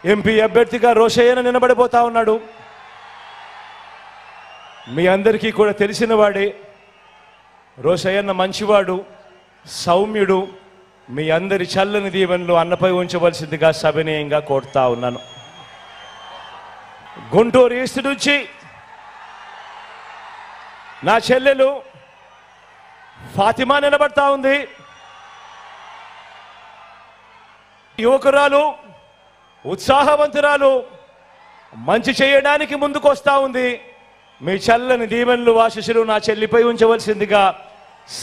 MP అభ్యర్థిగా రోషయ్యన నిలబడిపోతా ఉన్నాడు. మీ అందరికీ కూడా తెలిసిన వాడే. రోషయ్యన్న మంచివాడు, సౌమ్యుడు. మీ అందరి చల్లని దీవెనలు అన్నపై ఉంచవలసిందిగా సవినయంగా కోరుతా ఉన్నాను. గుంటూరు ఈస్ట్ నుంచి నా చెల్లెలు ఫాతిమా నిలబడతా ఉంది. యువకురాలు, ఉత్సాహవంతురాలు, మంచి చేయడానికి ముందుకు వస్తా ఉంది. మీ చల్లని దీవెనలు ఆశీస్సులు నా చెల్లిపై ఉంచవలసిందిగా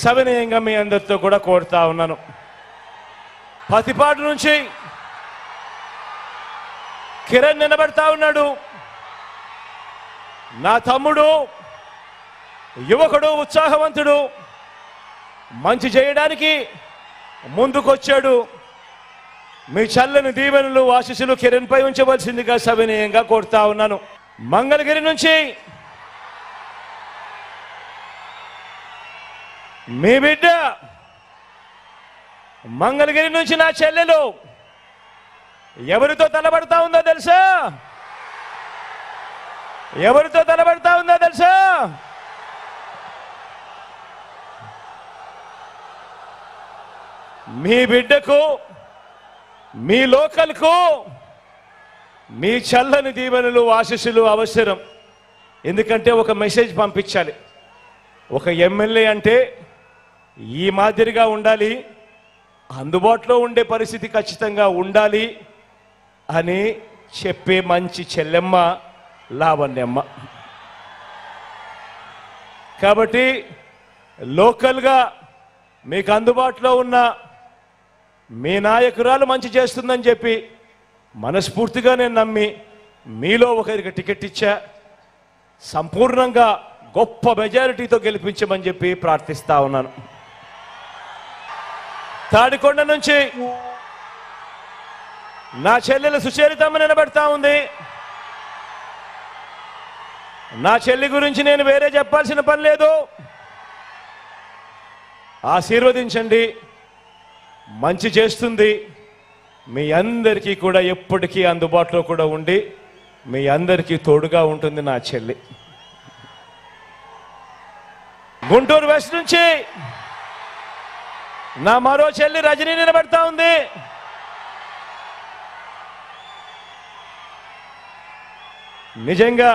సవినయంగా మీ అందరితో కూడా కోరుతా ఉన్నాను. పతిపాడు నుంచి కిరణ్ నిలబడతా ఉన్నాడు. నా తమ్ముడు, యువకుడు, ఉత్సాహవంతుడు, మంచి చేయడానికి ముందుకొచ్చాడు. మీ చల్లని దీవెనలు ఆశీస్సులు కిరణ్ పై ఉంచవలసిందిగా సవినయంగా కోరుతా ఉన్నాను. మంగళగిరి నుంచి మీ బిడ్డ, మంగళగిరి నుంచి నా చెల్లెలు ఎవరితో తలబడతా ఉందో తెలుసా? ఎవరితో తలబడతా ఉందో తెలుసా? మీ బిడ్డకు, మీ లోకల్కు మీ చల్లని దీవెనలు ఆశీస్సులు అవసరం. ఎందుకంటే ఒక మెసేజ్ పంపించాలి. ఒక ఎమ్మెల్యే అంటే ఈ మాదిరిగా ఉండాలి, అందుబాటులో ఉండే పరిస్థితి ఖచ్చితంగా ఉండాలి అని చెప్పే మంచి చెల్లెమ్మ లావణ్యమ్మ. కాబట్టి లోకల్గా మీకు అందుబాటులో ఉన్న మీ నాయకురాలు మంచి చేస్తుందని చెప్పి మనస్ఫూర్తిగా నేను నమ్మి మీలో ఒకరికి టికెట్ ఇచ్చా. సంపూర్ణంగా గొప్ప మెజారిటీతో గెలిపించమని చెప్పి ప్రార్థిస్తా ఉన్నాను. తాడికొండ నుంచి నా చెల్లెలు సుచరితమ్మ నిలబడతా ఉంది. నా చెల్లి గురించి నేను వేరే చెప్పాల్సిన పని లేదు. ఆశీర్వదించండి, మంచి చేస్తుంది. మీ అందరికీ కూడా ఎప్పటికీ అందుబాటులో కూడా ఉండి మీ అందరికీ తోడుగా ఉంటుంది నా చెల్లి. గుంటూరు వెస్ట్ నుంచి నా మరో చెల్లి రజనీ నిలబడతా ఉంది. నిజంగా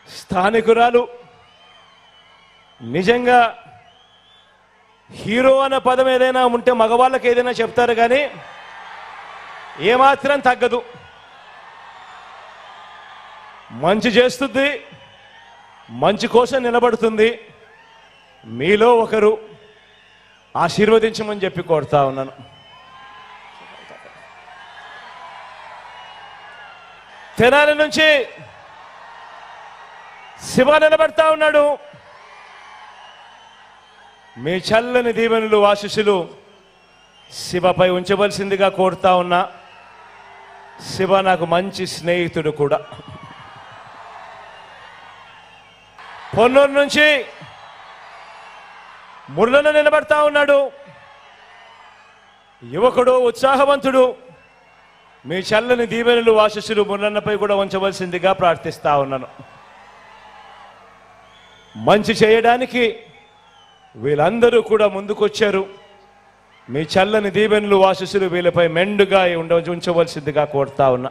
స్థానికురాలు, నిజంగా హీరో అన్న పదం ఏదైనా ఉంటే మగవాళ్ళకి ఏదైనా చెప్తారు, కానీ ఏమాత్రం తగ్గదు. మంచి చేస్తుంది, మంచి కోసం నిలబడుతుంది. మీలో ఒకరు ఆశీర్వదించమని చెప్పి కోరుతా ఉన్నాను. తెనాలి నుంచి శివ నిలబడతా ఉన్నాడు. మీ చల్లని దీవెనలు ఆశీస్సులు శివపై ఉంచవలసిందిగా కోరుతా ఉన్నా. శివ నాకు మంచి స్నేహితుడు కూడా. పొన్నూరు నుంచి మురళన నిలబడతా ఉన్నాడు. యువకుడు, ఉత్సాహవంతుడు. మీ చల్లని దీవెనలు ఆశీస్సులు మురళన్నపై కూడా ఉంచవలసిందిగా ప్రార్థిస్తా ఉన్నాను. మంచి చేయడానికి వీళ్ళందరూ కూడా ముందుకొచ్చారు. మీ చల్లని దీవెనలు ఆశీస్సులు వీళ్ళపై మెండుగా ఉంచవలసిందిగా కోరుతా ఉన్నా.